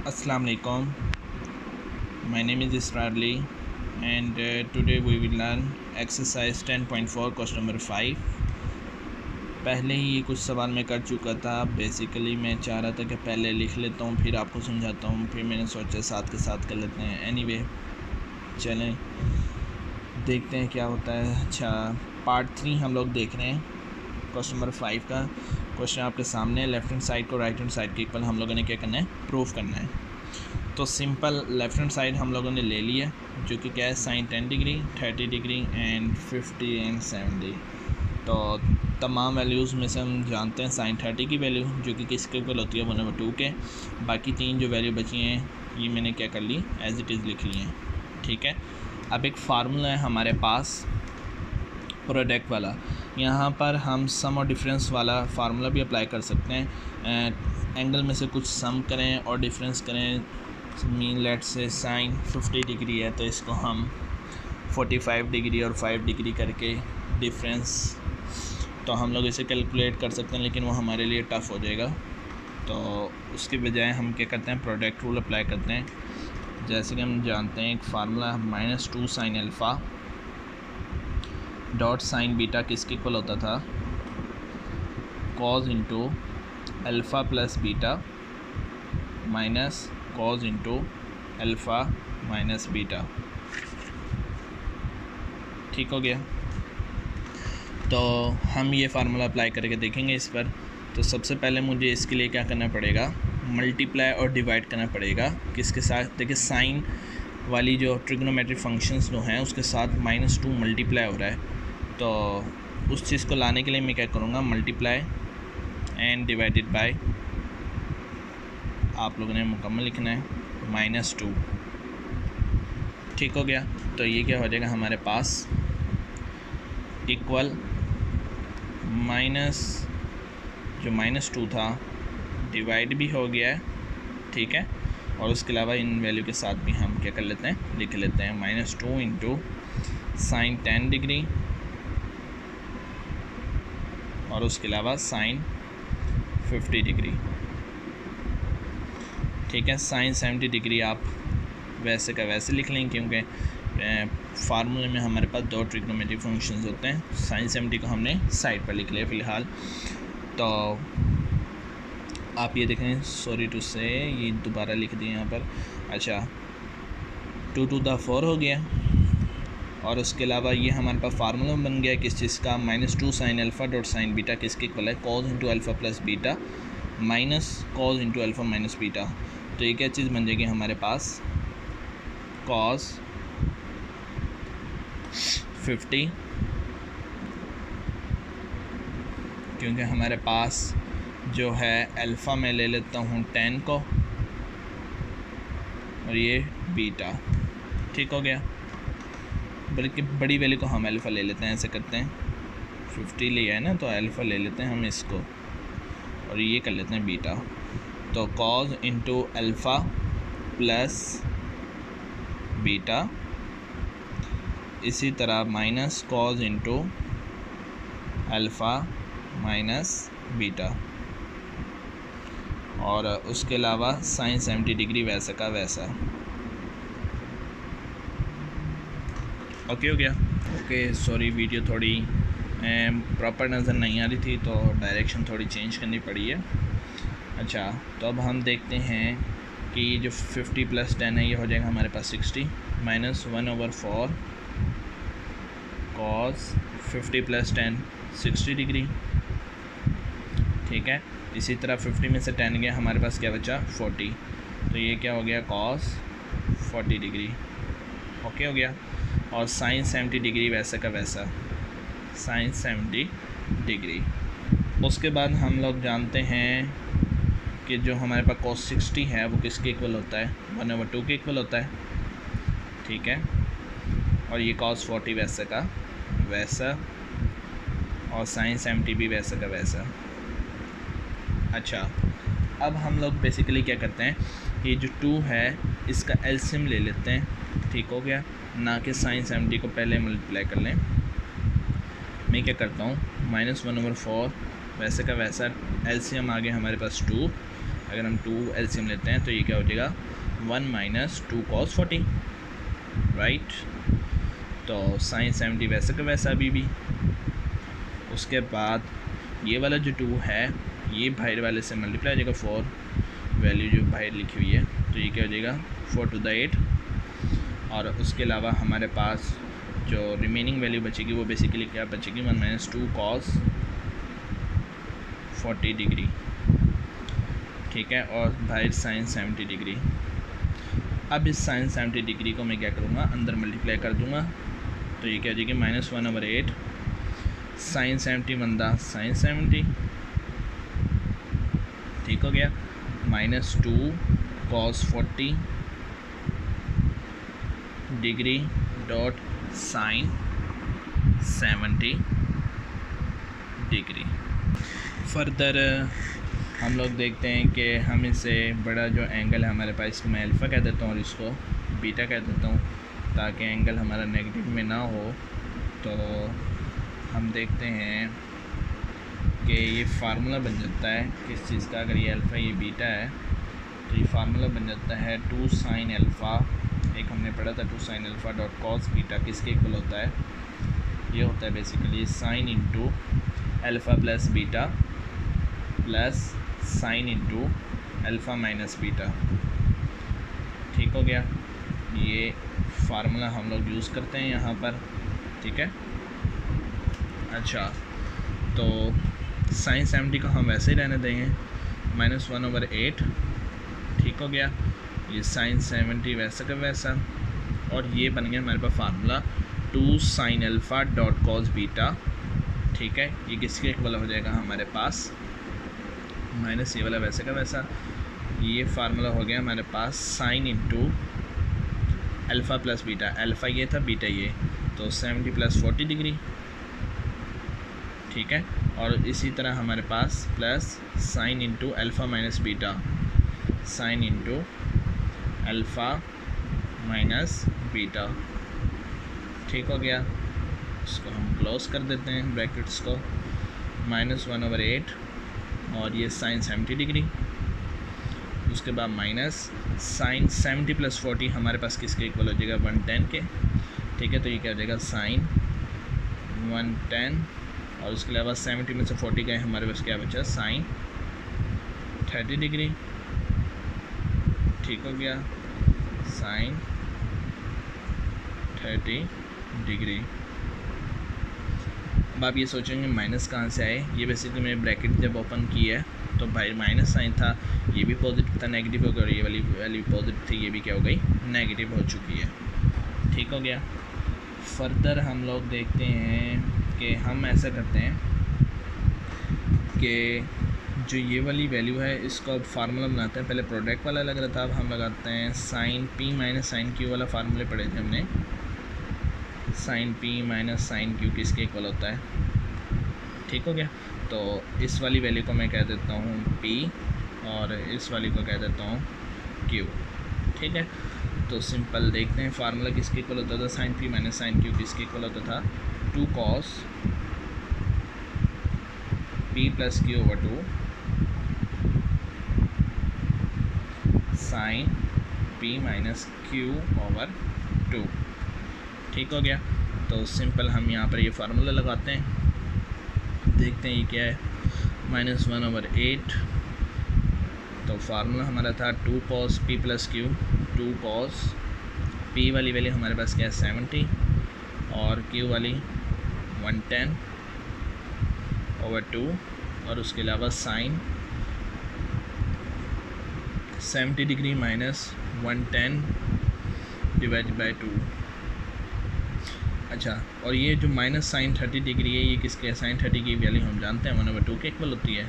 Assalamu alaikum. My name is Israeli and today we will learn exercise 10.4 question number 5. पहले ही ये कुछ सवाल मैं कर चुका था। बेसिकली मैं चाह रहा था कि पहले लिख लेता हूँ फिर आपको समझाता हूँ, फिर मैंने सोचा साथ के साथ कर लेते हैं। एनीवे चलें देखते हैं क्या होता है। अच्छा, पार्ट 3 हम लोग देख रहे हैं क्वेश्चन नंबर 5 का। क्वेश्चन आपके सामने, लेफ्ट हैंड साइड को राइट हैंड साइड के इक्वल हम लोगों ने क्या करना है, प्रूफ करना है। तो सिंपल लेफ़्ट हैंड साइड हम लोगों ने ले लिया, जो कि क्या है sine 10 degree, 30 degree and 50 and 70। तो तमाम वैल्यूज़ में से हम जानते हैं साइन 30 की वैल्यू जो कि किसके इक्वल होती है 1/2 के। बाकी तीन जो वैल्यू बची हैं ये मैंने क्या कर ली, एज इट इज़ लिख ली हैं। ठीक है, अब एक फार्मूला है हमारे पास प्रोडक्ट वाला। यहाँ पर हम सम और डिफरेंस वाला फार्मूला भी अप्लाई कर सकते हैं। एंगल में से कुछ सम करें और डिफरेंस करें। मीन लेट से साइन 50 डिग्री है तो इसको हम 45 डिग्री और 5 डिग्री करके डिफरेंस, तो हम लोग इसे कैलकुलेट कर सकते हैं, लेकिन वो हमारे लिए टफ़ हो जाएगा। तो उसके बजाय हम क्या करते हैं, प्रोडक्ट रूल अप्लाई करते हैं। जैसे कि हम जानते हैं एक formula -2 sine alpha dot sine beta किसके इक्वल होता था, cos into alpha plus beta minus cos into alpha minus beta. ठीक हो गया। तो हम ये फार्मूला अप्लाई करके देखेंगे इस पर। तो सबसे पहले मुझे इसके लिए क्या करना पड़ेगा, मल्टीप्लाई और डिवाइड करना पड़ेगा। किसके साथ, देखिए साइन वाली जो ट्रिग्नोमेट्रिक फंक्शंस जो हैं उसके साथ -2 मल्टीप्लाई हो रहा है। तो उस चीज़ को लाने के लिए मैं क्या करूँगा, मल्टीप्लाई एंड डिवाइडेड बाय, आप लोगों ने मुकम्मल लिखना है, -2। ठीक हो गया। तो ये क्या हो जाएगा हमारे पास, इक्वल माइनस जो -2 था डिवाइड भी हो गया है। ठीक है, और उसके अलावा इन वैल्यू के साथ भी हम क्या कर लेते हैं, लिख लेते हैं -2 इंटू साइन 10 डिग्री और उसके अलावा साइन 50 डिग्री। ठीक है, साइन 70 डिग्री आप वैसे का वैसे लिख लें, क्योंकि फार्मूले में हमारे पास दो ट्रिग्नोमेट्रिक फंक्शंस होते हैं। साइन 70 को हमने साइड पर लिख लिया फ़िलहाल। तो आप ये देखें, सॉरी टू से ये दोबारा लिख दिए यहाँ पर। अच्छा, 2 to the 4 हो गया, और उसके अलावा ये हमारे पास फार्मूला बन गया किस चीज़ का, -2 sine alpha dot sine beta किसके इक्वल है, cos into alpha plus beta minus cos into alpha minus beta. तो ये क्या चीज़ बन जाएगी हमारे पास, कॉज 50, क्योंकि हमारे पास जो है अल्फ़ा में ले लेता हूँ 10 को और ये बीटा। ठीक हो गया, बल्कि बड़ी वैल्यू को हम अल्फ़ा ले लेते हैं, ऐसे करते हैं, 50 लिया है ना तो अल्फ़ा ले लेते हैं हम इसको और ये कर लेते हैं बीटा। तो cos into alpha plus beta, इसी तरह minus cos into alpha minus beta, और उसके अलावा साइन 70 डिग्री वैसा का वैसा। ओके हो गया। ओके, सॉरी वीडियो थोड़ी प्रॉपर नज़र नहीं आ रही थी तो डायरेक्शन थोड़ी चेंज करनी पड़ी है। अच्छा, तो अब हम देखते हैं कि जो 50 + 10 है ये हो जाएगा हमारे पास 60 -1/4 कॉस 50 + 10 60 डिग्री। ठीक है, इसी तरह 50 में से 10 गया, हमारे पास क्या बचा 40, तो ये क्या हो गया, कॉस 40 डिग्री। ओके हो गया। और साइन 70 डिग्री वैसा का वैसा, साइन 70 डिग्री। उसके बाद हम लोग जानते हैं कि जो हमारे पास कॉस 60 है वो किसके इक्वल होता है, 1/2 के इक्वल होता है। ठीक है, और ये कॉस 40 वैसा का वैसा, और साइन 70 भी वैसा का वैसा। अच्छा, अब हम लोग बेसिकली क्या करते हैं, ये जो 2 है इसका एलसीएम ले लेते हैं। ठीक हो गया, ना कि साइन 70 को पहले मल्टीप्लाई कर लें। मैं क्या करता हूँ, -1/4 वैसे का वैसा, एलसीएम आ गया हमारे पास 2, अगर हम 2 एलसीएम लेते हैं तो ये क्या हो जाएगा 1 माइनस 2 cos 40, राइट। तो sin 70 वैसे का वैसा अभी भी। उसके बाद ये वाला जो 2 है ये बाहर वाले से मल्टीप्लाई हो जाएगा 4, वैल्यू जो बाहर लिखी हुई है, तो ये क्या हो जाएगा 4 to the 8। और उसके अलावा हमारे पास जो रिमेनिंग वैल्यू बचेगी वो बेसिकली क्या बचेगी 1 माइनस 2 cos 40 डिग्री, ठीक है, और बाहर sin 70 डिग्री। अब इस sin 70 डिग्री को मैं क्या करूँगा अंदर मल्टीप्लाई कर दूँगा, तो ये क्या हो जाएगी -1/8 sin 70 बंदा sin 70, ठीक हो गया, -2 cos 40 degree dot sin 70 degree. Further हम लोग देखते हैं कि हम इसे बड़ा जो एंगल है हमारे पास, इसको मैं अल्फ़ा कह देता हूँ और इसको बीटा कह देता हूँ ताकि एंगल हमारा नेगेटिव में ना हो। तो हम देखते हैं कि ये फार्मूला बन जाता है किस चीज़ का, अगर ये अल्फ़ा ये बीटा है तो ये फार्मूला बन जाता है 2 sin अल्फ़ा, एक हमने पढ़ा था 2 sin alpha dot cos beta किसके इक्वल होता है, ये होता है basically sine into alpha plus beta plus sine into alpha minus beta, ठीक हो गया। ये फार्मूला हम लोग यूज़ करते हैं यहाँ पर, ठीक है। अच्छा, तो sin 70 को हम वैसे ही रहने देंगे -1/8, ठीक हो गया, ये sin 70 वैसा का वैसा, और ये बन गया हमारे पास formula 2 sin alpha dot cos beta, ठीक है। ये किसके इक्वल हो जाएगा हमारे पास माइनस ये वाला वैसे का वैसा, ये फार्मूला हो गया हमारे पास sine into alpha plus beta, alpha ये था बीटा ये, तो 70 + 40 डिग्री, ठीक है। और इसी तरह हमारे पास plus sine into alpha minus beta, sine into alpha minus beta, ठीक हो गया। इसको हम क्लोज कर देते हैं ब्रैकेट्स को, -1/8 और ये साइन 70 डिग्री, उसके बाद माइनस साइन 70 + 40 हमारे पास किसके इक्वल हो जाएगा 110 के, ठीक है। तो ये क्या हो जाएगा साइन 110, और उसके अलावा 70 में से 40 गए, हमारे पास क्या बचा साइन 30 डिग्री, ठीक हो गया, साइन 30 डिग्री। अब आप ये सोचेंगे माइनस कहाँ से आए, ये बेसिकली मैंने ब्रैकेट जब ओपन की है तो भाई माइनस साइन था, ये भी पॉजिटिव था नेगेटिव हो गया, और ये वाली वैल्यू पॉजिटिव थी ये भी क्या हो गई नेगेटिव हो चुकी है, ठीक हो गया। फर्दर हम लोग देखते हैं कि हम ऐसा करते हैं कि जो ये वाली वैल्यू है इसको अब फार्मूला बनाते हैं, पहले प्रोडक्ट वाला लग रहा था, अब हम लगाते हैं sine P minus sine Q वाला फार्मूले पढ़े थे हमने, sine P minus sine Q किसके इक्वल होता है, ठीक हो गया। तो इस वाली वैल्यू को मैं कह देता हूँ P और इस वाली को कह देता हूँ Q, ठीक है। तो सिंपल देखते हैं फार्मूला किसके इक्वल होता था, sine P minus sine Q किसके इक्वल होता था 2 cos P + Q/2 sine P minus Q/2, ठीक हो गया। तो सिंपल हम यहाँ पर ये फार्मूला लगाते हैं, देखते हैं ये क्या है -1/8, तो फार्मूला हमारा था 2 cos P + Q, 2 cos P वाली वैल्यू हमारे पास क्या है 70 और Q वाली 110/2, और उसके अलावा साइन 70 डिग्री -110 / 2। अच्छा, और ये जो माइनस साइन 30 डिग्री है ये किसके, साइन 30 की वैल्यू हम जानते हैं 1/2 के इक्वल होती है,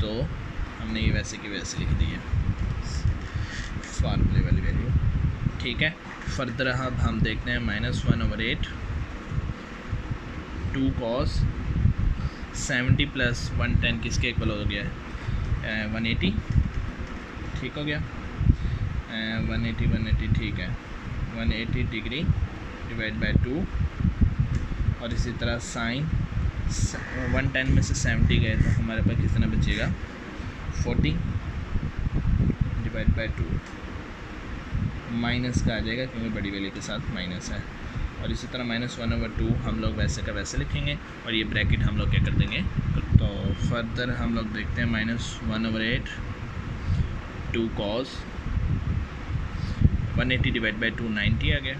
तो हमने ये वैसे की वैसे लिख दी है फार्मूले वाली वैल्यू, ठीक है। फर्दर अब हम देखते हैं -1/8 2 cos 70 + 110 किसके इक्वल हो गया है 180, ठीक हो गया, 180 ठीक है, 180 डिग्री / 2, और इसी तरह साइन 110 में से 70 गए तो हमारे पास कितना बचेगा 40, डिवाइड बाई 2, माइनस का आ जाएगा क्योंकि बड़ी वैल्यू के साथ माइनस है। और इसी तरह -1/2 हम लोग वैसे का वैसे लिखेंगे और ये ब्रैकेट हम लोग क्या कर देंगे। तो फर्दर हम लोग देखते हैं -1/8 2 cos 180 डिवाइड बाई 2 90 आ गया,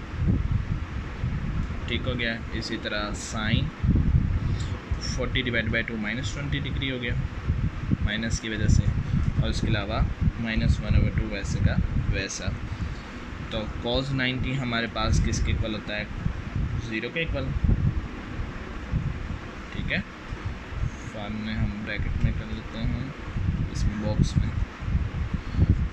ठीक हो गया। इसी तरह साइन 40 डिवाइड बाई 2 -20 डिग्री हो गया माइनस की वजह से, और इसके अलावा -1/2 वैसे का वैसा। तो cos 90 हमारे पास किसके इक्वल होता है, 0 के इक्वल, ठीक है। फॉर्म में हम ब्रैकेट में कर लेते हैं इसमें बॉक्स में,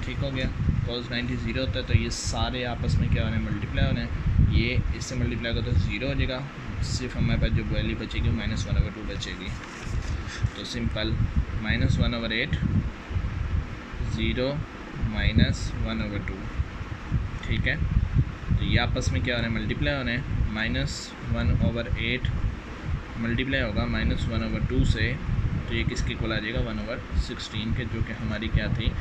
ठीक हो गया। cos 90 0 होता है तो ये सारे आपस में क्या होने हैं, मल्टीप्लाई होने हैं। ये इससे मल्टीप्लाई होगा तो 0 हो जाएगा, सिर्फ हमारे पास जो वैल्यू बचेगी -1/2 बचेगी। तो सिंपल -1/8 0 -1/2, ठीक है। तो ये आपस में क्या हो रहा है, मल्टीप्लाई होने हैं। -1/8 मल्टीप्लाई होगा -1/2 से, तो ये किसके इक्वल आ जाएगा, 1/16 के, जो कि हमारी क्या थी,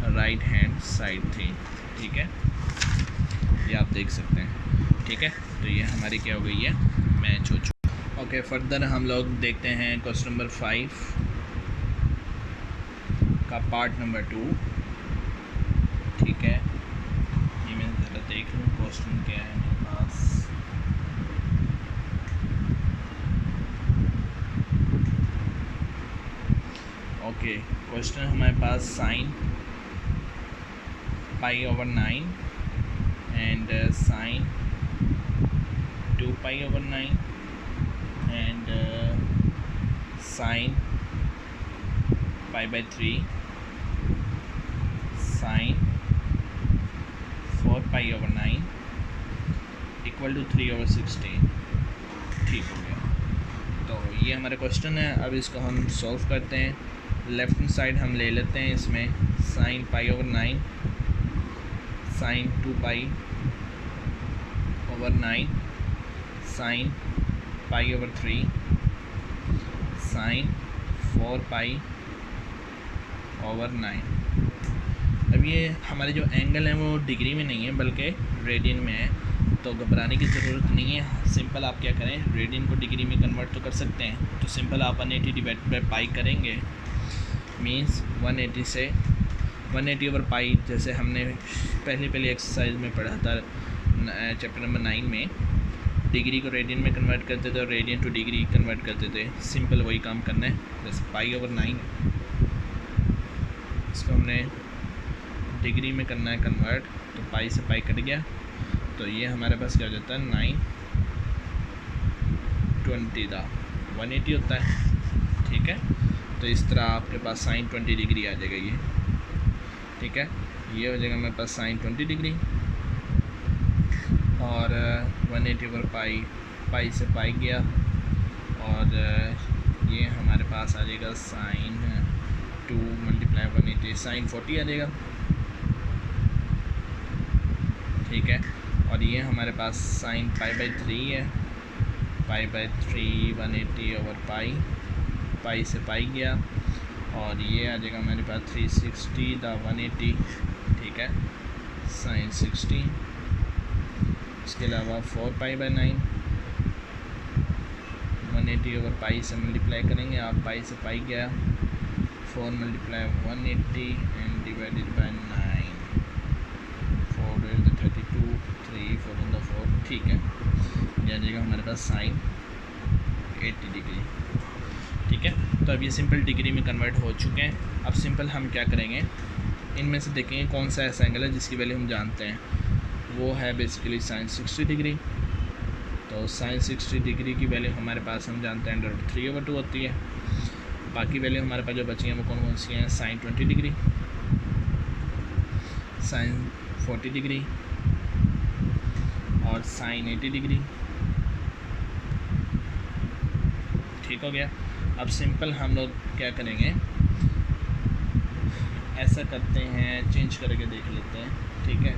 राइट हैंड साइड थी, ठीक है। ये आप देख सकते हैं, ठीक है। तो ये हमारी क्या हो गई है, मैच हो चुकी। ओके, फर्दर हम लोग देखते हैं क्वेश्चन नंबर 5 का पार्ट नंबर 2, ठीक है। ये मैं ज़रा देख लूँ क्वेश्चन क्या है मेरे पास। ओके, क्वेश्चन हमारे पास sine π/9 and sine 2π/9 and sine π/3 sine 4π/9 equal to 3/16, ठीक हो गया। तो ये हमारा क्वेश्चन है। अब इसको हम सॉल्व करते हैं। लेफ्ट हैंड साइड हम ले लेते हैं, इसमें साइन π/9 साइन 2π/9 साइन π/3 साइन 4π/9। अब ये हमारे जो एंगल हैं वो डिग्री में नहीं है बल्कि रेडियन में है, तो घबराने की ज़रूरत नहीं है। सिंपल आप क्या करें, रेडियन को डिग्री में कन्वर्ट तो कर सकते हैं। तो सिंपल आप 180 डिवाइड बाई पाई करेंगे, मीन्स 180 से 180/पाई, जैसे हमने पहले एक्सरसाइज में पढ़ा था चैप्टर नंबर 9 में, डिग्री को रेडियन में कन्वर्ट करते थे और रेडियन टू डिग्री कन्वर्ट करते थे। सिंपल वही काम करना है, जैसे π/9 इसको हमने डिग्री में करना है कन्वर्ट, तो पाई से पाई कट गया, तो ये हमारे पास क्या हो जाता है, 920 था 180 होता है, ठीक है। तो इस तरह आपके पास साइन 20 डिग्री आ जाएगा ये, ठीक है। ये हो जाएगा मेरे पास साइन 20 डिग्री और 180/पाई, पाई से पाई गया, और ये हमारे पास आ जाएगा साइन 2 × 180 साइन 40 आ जाएगा, ठीक है। और ये हमारे पास साइन π/3 है, π/3 180/पाई, पाई से पाई गया, और ये आ जाएगा हमारे पास 360 दा 180, ठीक है, साइन 60। इसके अलावा 4π/9 180/पाई से मल्टीप्लाई करेंगे आप, पाई से पाई गया, 4 × 180 एंड डिवाइडेड बाय 9, 4 × 32, 3 4 × 4, ठीक है। यह आ जाएगा हमारे पास साइन 80 डिग्री, ठीक है। तो अब ये सिंपल डिग्री में कन्वर्ट हो चुके हैं। अब सिंपल हम क्या करेंगे, इनमें से देखेंगे कौन सा ऐसा एंगल है जिसकी वैल्यू हम जानते हैं, वो है बेसिकली साइन 60 डिग्री। तो साइन 60 डिग्री की वैल्यू हमारे पास हम जानते हैं √3/2 होती है। बाकी वैल्यू हमारे पास जो बची हैं वो कौन कौन सी हैं, साइन 20 डिग्री, साइन 40 डिग्री और साइन 80 डिग्री, ठीक हो गया। अब सिंपल हम लोग क्या करेंगे, ऐसा करते हैं, चेंज करके देख लेते हैं, ठीक है।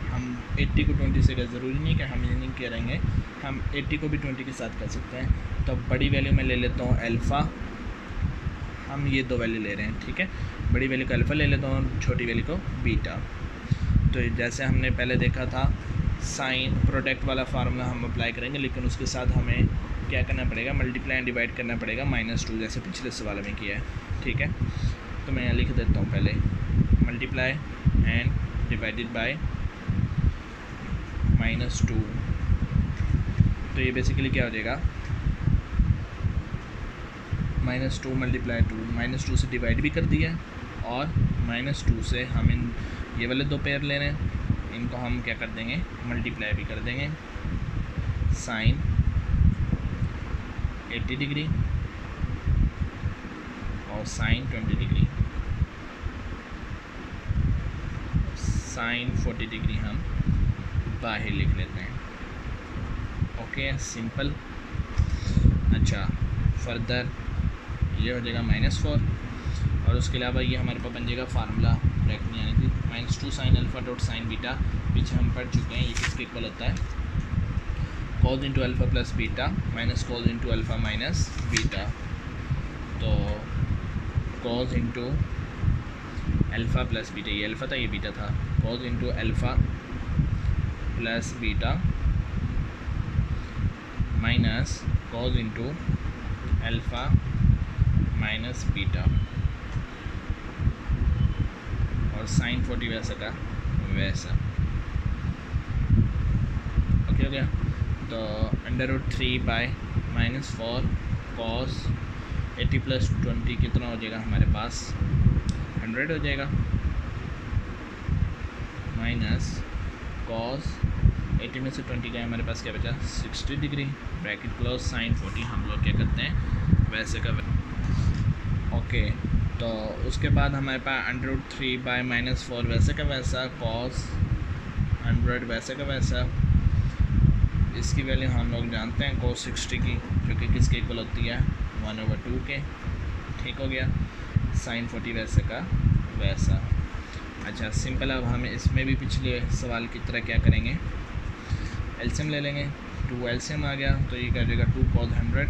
हम 80 को 20 से ज़रूरी नहीं कि हम ये नहीं करेंगे, हम 80 को भी 20 के साथ कर सकते हैं। तो बड़ी वैल्यू में ले लेता हूँ अल्फ़ा, हम ये दो वैल्यू ले रहे हैं, ठीक है। बड़ी वैल्यू को अल्फ़ा ले लेता हूँ और छोटी वैल्यू को बीटा। तो जैसे हमने पहले देखा था साइन प्रोडक्ट वाला फार्मूला हम अप्लाई करेंगे, लेकिन उसके साथ हमें क्या करना पड़ेगा, मल्टीप्लाई एंड डिवाइड करना पड़ेगा -2, जैसे पिछले सवाल में किया है, ठीक है। तो मैं यहाँ लिख देता हूँ पहले मल्टीप्लाई एंड डिवाइडेड बाय -2। तो ये बेसिकली क्या हो जाएगा, -2 मल्टीप्लाई 2, -2 से डिवाइड भी कर दिया और -2 से हम इन ये वाले दो पेयर ले रहे हैं, इनको हम क्या कर देंगे, मल्टीप्लाई भी कर देंगे। साइन 80 डिग्री और साइन 20 डिग्री, साइन 40 डिग्री हम बाहर लिख लेते हैं। Okay, simple. अच्छा, फर्दर ये हो जाएगा -4 और उसके अलावा ये हमारे पास बन जाएगा फार्मूला ब्रैकेट में, यानी कि -2 sine alpha dot sine beta, पीछे हम पढ़ चुके हैं। ये किसके इक्वल होता है, cos into alpha plus beta minus cos into alpha minus beta. तो cos into alpha plus beta, ये अल्फ़ा था ये बीटा था, cos into alpha plus beta minus cos into alpha minus beta और साइन 40 वैसा का वैसा। ओके हो गया। तो √3 बाय -4 कॉस 80 + 20 कितना हो जाएगा हमारे पास, 100 हो जाएगा, माइनस कॉस 80 में से 20 का हमारे पास क्या बचा, 60 डिग्री, ब्रैकेट क्लोज, साइन 40 हम लोग क्या करते हैं वैसे का। ओके, तो उसके बाद हमारे पास √3 बाय -4 वैसे का वैसा, कॉस 100 वैसे का वैसा। इसकी वैल्यू हम लोग जानते हैं cos 60 की, जो कि किसके इक्वल होती है 1/2 के, ठीक हो गया। साइन 40 वैसे का वैसा। अच्छा, सिंपल। अब हम इसमें भी पिछले सवाल की तरह क्या करेंगे, एलसीएम ले लेंगे। 2 एलसीएम आ गया तो ये क्या हो जाएगा, 2 cos 100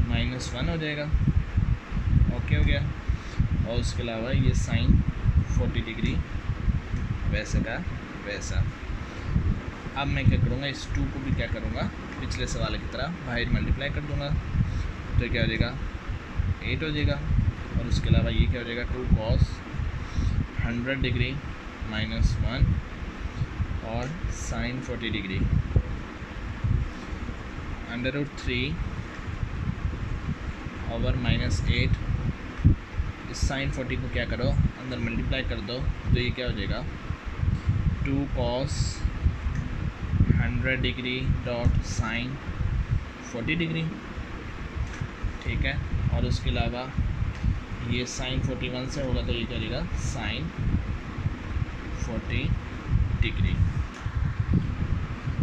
-1 हो जाएगा। ओके हो गया। और उसके अलावा ये साइन 40 डिग्री वैसे का वैसा। अब मैं क्या करूँगा, इस 2 को भी क्या करूँगा, पिछले सवाल की तरह बाहर मल्टीप्लाई कर दूँगा, तो क्या हो जाएगा 8 हो जाएगा। और उसके अलावा ये क्या हो जाएगा, 2 cos 100 डिग्री -1 और साइन 40 डिग्री √3 ओवर -8। इस साइन 40 को क्या करो, अंदर मल्टीप्लाई कर दो, तो ये क्या हो जाएगा, 2 cos 100 degree dot sine 40 degree, ठीक है। और उसके अलावा ये साइन 41 से होगा तो ये करेगा साइन 40 डिग्री।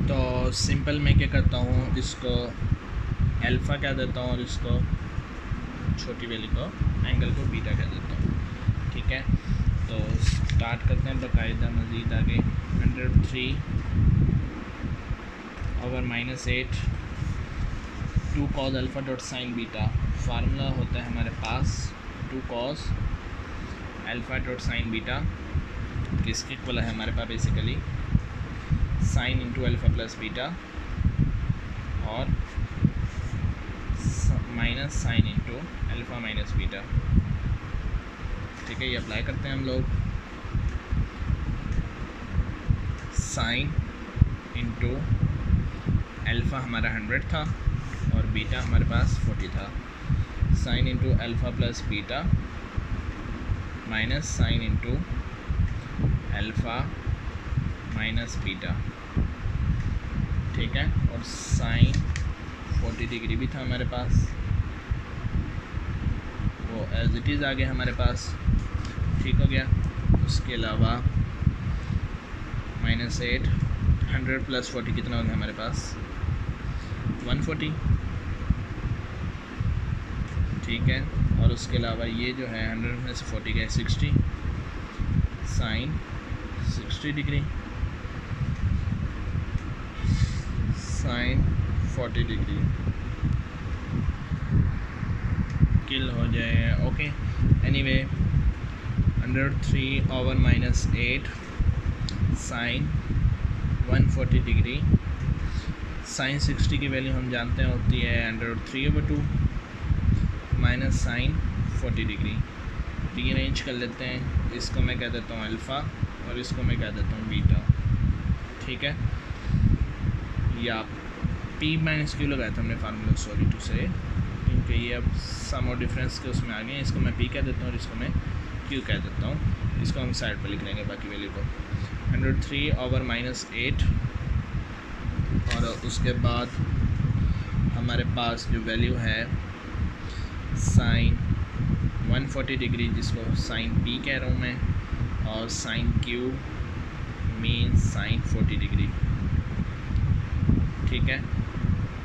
तो सिंपल मैं क्या करता हूँ, इसको अल्फ़ा कह देता हूँ और इसको छोटी वैल्यू को एंगल को बीटा कह देता हूँ, ठीक है। तो स्टार्ट करते हैं बाकायदा मज़ीद आगे। 103 over -8 2 cos alpha dot sine beta, formula होता है हमारे पास 2 cos alpha dot sine beta, किसके इक्वल है हमारे पास basically sine into alpha plus beta और minus sine into alpha minus beta, ठीक है। ये अप्लाई करते हैं हम लोग। साइन इंटू अल्फ़ा हमारा 100 था और बीटा हमारे पास 40 था। Sign into alpha plus beta minus sine into alpha minus beta, ठीक है। और साइन 40 डिग्री भी था हमारे पास, वो एज इट इज़ आ गया हमारे पास, ठीक हो गया। उसके अलावा -8 100 + 40 कितना हो गया हमारे पास 140, ठीक है। और उसके अलावा ये जो है 100 में से 40 गए 60, sine 60 degree sine 40 degree, kill हो जाए। Okay, anyway √3/-8 sine 140 degree. Sine 60 की वैल्यू हम जानते हैं होती है √3/2 माइनस साइन 40 डिग्री। रीअरेंज कर लेते हैं, इसको मैं कह देता हूँ अल्फ़ा और इसको मैं कह देता हूँ बीटा। ठीक है, या P माइनस क्यू लगाया था हमने फार्मूला, सॉरी टू से, क्योंकि ये अब सम और डिफरेंस के उसमें आ गए हैं। इसको मैं P कह देता हूँ और इसको मैं Q कह देता हूँ। इसको हम साइड पर लिख लेंगे बाकी वैल्यू को। 3/-8 और उसके बाद हमारे पास जो वैल्यू है साइन 140 डिग्री, जिसको साइन P कह रहा हूँ मैं, और sine Q mean sine 40 degree. ठीक है,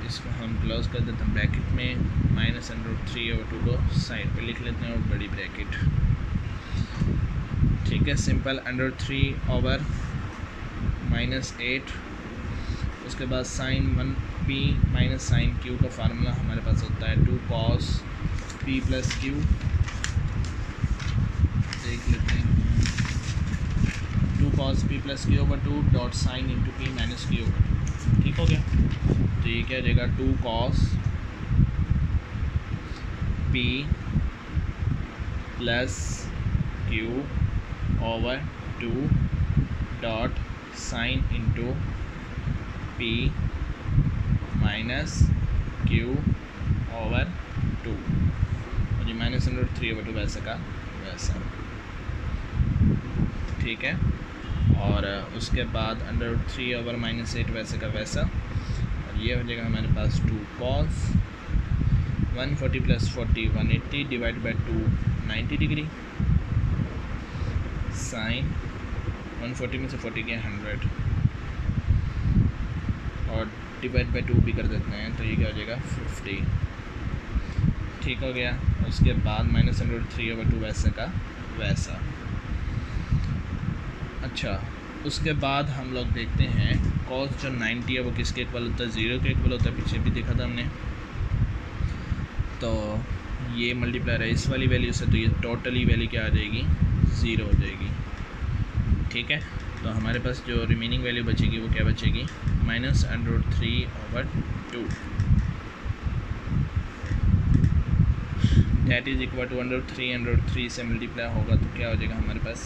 इसको हम क्लोज कर देते हैं ब्रैकेट में, -√3/2 को साइड पे लिख लेते हैं और बड़ी ब्रैकेट। ठीक है, सिंपल √3/-8, उसके बाद sine 1P minus sine Q का फार्मूला हमारे पास होता है 2 cos P + Q। देख लेते हैं, 2 cos P + Q/2 dot sine into P minus Q/2। ठीक हो गया, तो ये क्या हो जाएगा 2 cos P + Q/2 dot sine into P minus Q/2, और ये -√3/2 वैसे का वैसा। ठीक है, और उसके बाद √3/-8 वैसे का वैसा, और ये हो जाएगा हमारे पास 2 cos 140 + 40 180 divide by 2 90 degree, sine 140 में से 40 के 100 और डिवाइड बाई 2 भी कर देते हैं, तो ये क्या हो जाएगा 50। ठीक हो गया, उसके बाद -√3/2 वैसे का वैसा। अच्छा, उसके बाद हम लोग देखते हैं cos जो 90 है वो किसके इक्वल होता है, 0 के इक्वल होता है। पीछे भी देखा था हमने, तो ये मल्टीप्लायर है इस वाली वैल्यू से, तो ये टोटली वैल्यू क्या आ जाएगी, 0 हो जाएगी। ठीक है, तो हमारे पास जो रिमेनिंग वैल्यू बचेगी वो क्या बचेगी, -√3/2 दैट इज़ इक्वल टू √3 से मल्टीप्लाई होगा तो क्या हो जाएगा हमारे पास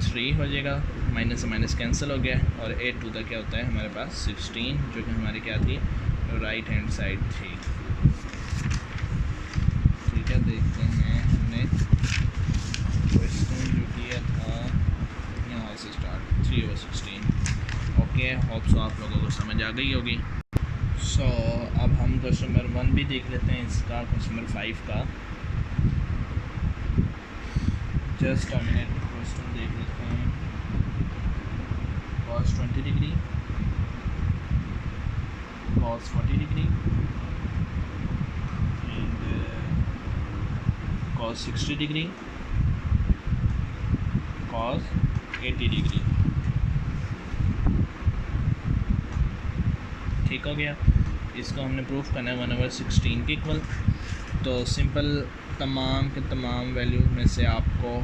3 हो जाएगा, माइनस से माइनस कैंसिल हो गया, और 8 टू क्या होता है हमारे पास 16, जो कि हमारी क्या थी, राइट हैंड साइड थी। ठीक है, देखते हैं हमने क्वेश्चन जो किया था यहाँ से स्टार्ट 3/16। ओके, होप सो आप लोगों को समझ आ गई होगी। सो अब हम क्वेश्चन नंबर 1 भी देख लेते हैं, इसका क्वेश्चन नंबर 5 का। जस्ट अ मिनट, क्वेश्चन देख लेते हैं। cos 20 degree, cos 40 degree and cos 60 degree, cos 80 degree. ठीक हो गया, इसको हमने प्रूफ करना है 1/16 के इक्वल। तो सिंपल तमाम के तमाम वैल्यू में से आपको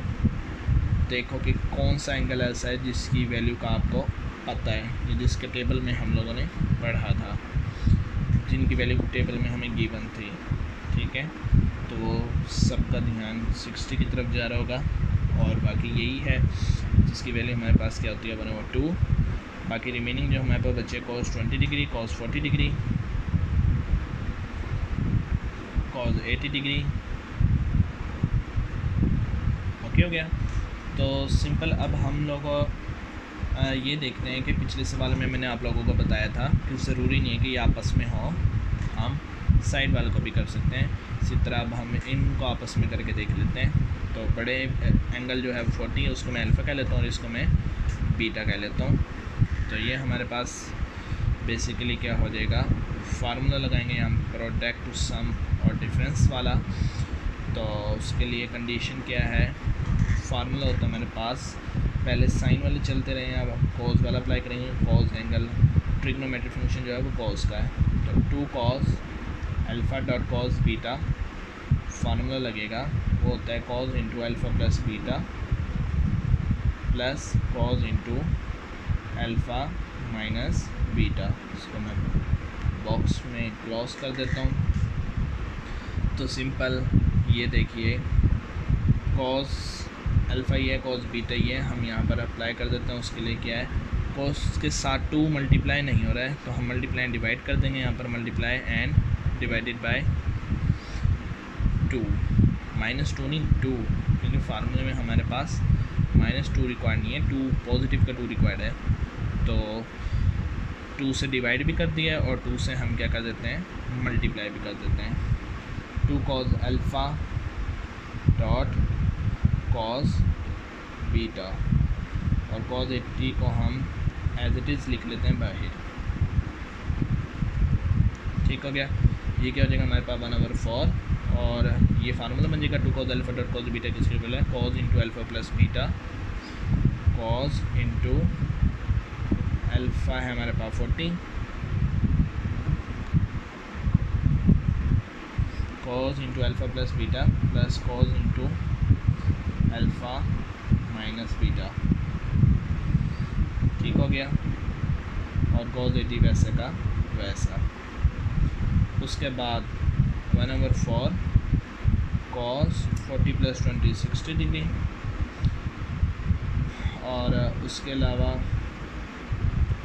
देखो कि कौन सा एंगल ऐसा है जिसकी वैल्यू का आपको पता है, ये जिसके टेबल में हम लोगों ने पढ़ा था, जिनकी वैल्यू टेबल में हमें गिवन थी। ठीक है, तो वो सबका ध्यान 60 की तरफ जा रहा होगा, और बाकी यही है जिसकी वैल्यू हमारे पास क्या होती है 1/2। बाकी रिमेनिंग जो हमारे पास बचे cos 20 degree, cos 40 degree, cos 80 degree. Okay हो गया, तो सिंपल अब हम लोग ये देखते हैं कि पिछले सवाल में मैंने आप लोगों को बताया था कि ज़रूरी नहीं है कि ये आपस में हो, हम साइड वाले को भी कर सकते हैं। इसी तरह अब हम इनको आपस में करके देख लेते हैं। तो बड़े एंगल जो है 40 है, उसको मैं अल्फ़ा कह लेता हूँ और इसको मैं बीटा कह लेता हूँ। तो ये हमारे पास बेसिकली क्या हो जाएगा, फार्मूला लगाएंगे हम प्रोडक्ट टू सम और डिफरेंस वाला। तो उसके लिए कंडीशन क्या है, फार्मूला होता है मेरे पास, पहले साइन वाले चलते रहे हैं, अब हम कॉस वाला अप्लाई करेंगे। कॉस एंगल ट्रिग्नोमेट्रिक फंक्शन जो है वो कॉस का है, तो 2 cos alpha dot cos beta formula लगेगा वो होता है cos into alpha plus beta plus cos into alpha minus beta. इसको मैं बॉक्स में क्लोज कर देता हूँ। तो सिंपल ये देखिए कॉस अल्फ़ा ये है कॉस बीटा ये हम यहाँ पर अप्लाई कर देते हैं। उसके लिए क्या है कॉस के साथ 2 मल्टीप्लाई नहीं हो रहा है तो हम मल्टीप्लाई डिवाइड कर देंगे। यहाँ पर मल्टीप्लाई एंड डिवाइडेड बाय 2 -2 नहीं 2 क्योंकि फार्मूले में हमारे पास -2 रिक्वायर्ड नहीं है, 2 पॉजिटिव का 2 रिक्वायर्ड है। तो 2 से डिवाइड भी कर दिया है और 2 से हम क्या कर देते हैं मल्टीप्लाई भी कर देते हैं। 2 cos alpha dot cos beta और कॉस 80 को हम एज इट इज़ लिख लेते हैं बाहर। ठीक हो गया। ये क्या हो जाएगा हमारे पास 1/4 और ये फार्मूला बन जाएगा 2 cos alpha dot cos beta किसके इक्वल है cos into alpha plus beta cos into alpha है हमारे पास 40 cos into alpha plus beta plus cos into alpha minus beta. ठीक हो गया। और कॉस 80 वैसे का वैसा। उसके बाद 1/4 कॉस 40 प्लस 20 60 डिग्री और उसके अलावा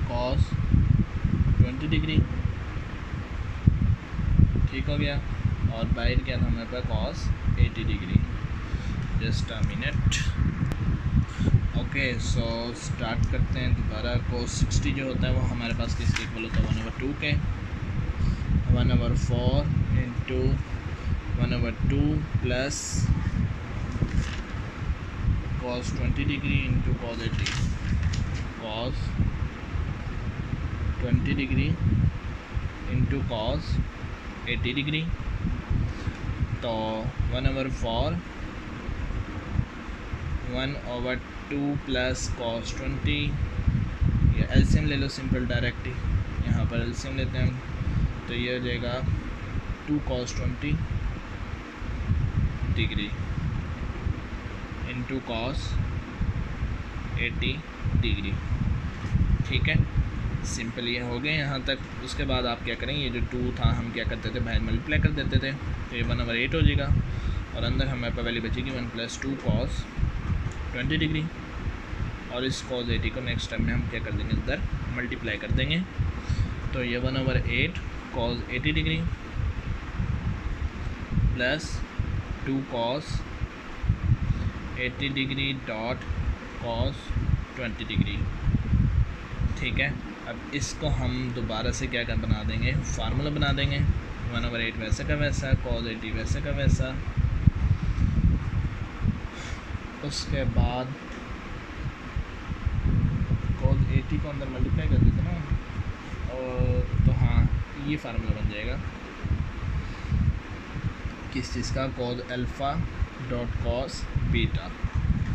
कॉस 20 डिग्री। ठीक हो गया। और बाहर क्या था हमारे पास cos 80 degree. Just a minute. Okay so start करते हैं दोबारा। कॉस 60 जो होता है वो हमारे पास किसके इक्वल होता है 1/2 के 1/4 into 1/2 plus cos 20 degree into cos 80 cos 20 degree into cos 80 degree. तो 1/4 1/2 प्लस कॉस 20 या एलसीएम ले लो सिंपल डायरेक्ट ही यहाँ पर एलसीएम लेते हैं हम। तो ये हो जाएगा 2 cos 20 degree into cos 80 degree. ठीक है सिंपल ये हो गए यहाँ तक। उसके बाद आप क्या करें ये जो 2 था हम क्या करते थे बाहर मल्टीप्लाई कर देते थे तो ये 1/8 हो जाएगा और अंदर हमारे पास वैल्यू बचेगी 1 + 2 कॉस 20 डिग्री और इस कॉस 80 को नेक्स्ट टाइम में हम क्या कर देंगे अंदर मल्टीप्लाई कर देंगे। तो ये 1/8 cos 80 degree plus 2 cos 80 degree dot cos 20 degree. ठीक है। अब इसको हम दोबारा से क्या कर बना देंगे फार्मूला बना देंगे 1/8 वैसे का वैसा कॉस 80 वैसे का वैसा। उसके बाद कॉस 80 को अंदर मल्टीप्लाई कर देते ना और तो हाँ ये फार्मूला बन जाएगा किस चीज़ का cos alpha dot cos beta.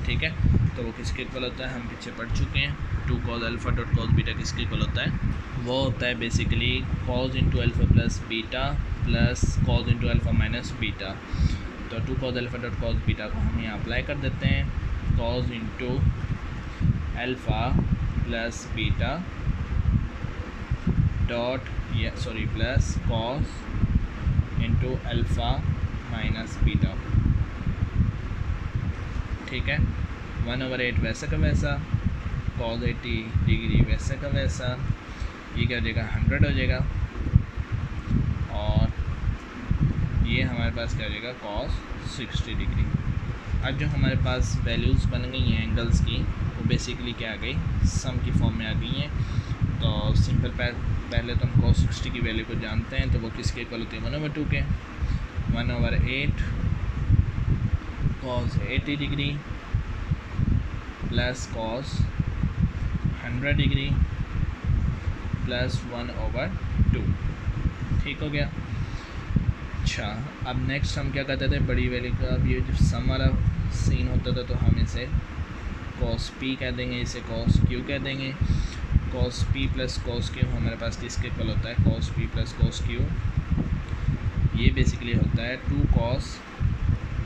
ठीक है। तो वो किसके इक्वल होता है हम पीछे पढ़ चुके हैं। 2 cos alpha dot cos beta किसके इक्वल होता है वो होता है basically cos into alpha plus beta plus cos into alpha minus beta. तो 2 cos alpha dot cos beta को हम यहाँ अप्लाई कर देते हैं cos into alpha plus beta dot plus cos into alpha minus beta. ठीक है। 1/8 वैसे का वैसा कॉस 80 डिग्री वैसे का वैसा। ये क्या हो जाएगा 100 हो जाएगा और ये हमारे पास क्या हो जाएगा कॉस 60 डिग्री। अब जो हमारे पास वैल्यूज़ बन गई हैं एंगल्स की वो बेसिकली क्या आ गई सम की फॉर्म में आ गई हैं। तो सिंपल पहले तो हम कॉस 60 की वैल्यू को जानते हैं तो वो किसके इक्वल होती है 1/2 के 1/8 cos 80 degree plus cos 100 degree plus 1/2। ठीक हो गया। अच्छा अब नेक्स्ट हम क्या करते थे बड़ी वैल्यू का। अब ये जो सम वाला सीन होता था तो हम इसे कॉस पी कह देंगे इसे कॉस क्यू कह देंगे। Cos P plus cos Q हमारे पास किसके इक्वल होता है cos P plus cos Q ये बेसिकली होता है 2 cos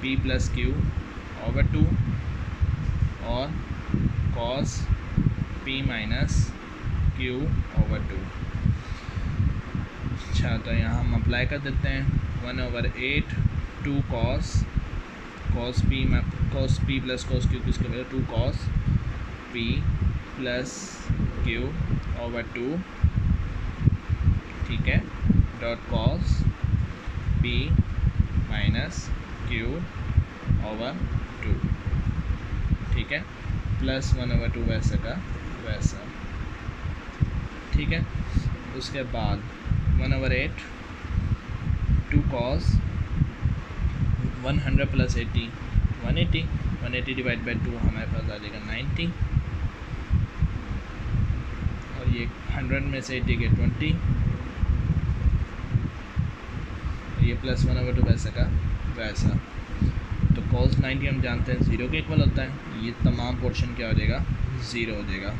p plus Q over 2 और cos p minus Q over 2। अच्छा, तो यहाँ हम अप्लाई कर देते हैं 1/8 2 cos p plus cos q किसके बजाय 2 cos p plus q over 2, ठीक है, dot cos p minus q over 2, ठीक है, प्लस 1/2 वैसा का वैसा, ठीक है। उसके बाद 1/8 2 cos 100 प्लस 80 180 180 डिवाइड बाई 2 हमारे पास आ जाएगा 90, और ये 100 में से 80 के 20, ये प्लस 1/2 वैसा का वैसा। तो cos 90 हम जानते हैं 0 के इक्वल होता है, ये तमाम पोर्शन क्या हो जाएगा 0 हो जाएगा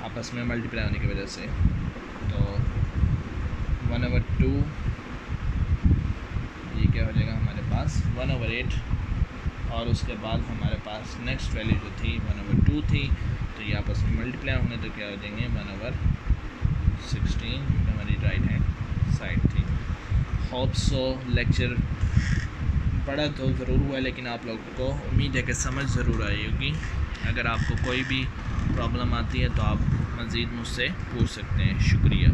आपस में मल्टीप्लाई होने की वजह से। तो 1/2 ये क्या हो जाएगा हमारे पास 1/8, और उसके बाद हमारे पास नेक्स्ट वैल्यू जो थी 1/2 थी, तो ये आपस में मल्टीप्लाई होंगे तो क्या हो जाएंगे 1/16, जो हमारी राइट हैंड साइड थी। होप सो लेक्चर पढ़ा तो ज़रूर हुआ है, लेकिन आप लोगों को उम्मीद है कि समझ ज़रूर आई होगी। अगर आपको कोई भी प्रॉब्लम आती है तो आप मज़ीद मुझसे पूछ सकते हैं। शुक्रिया।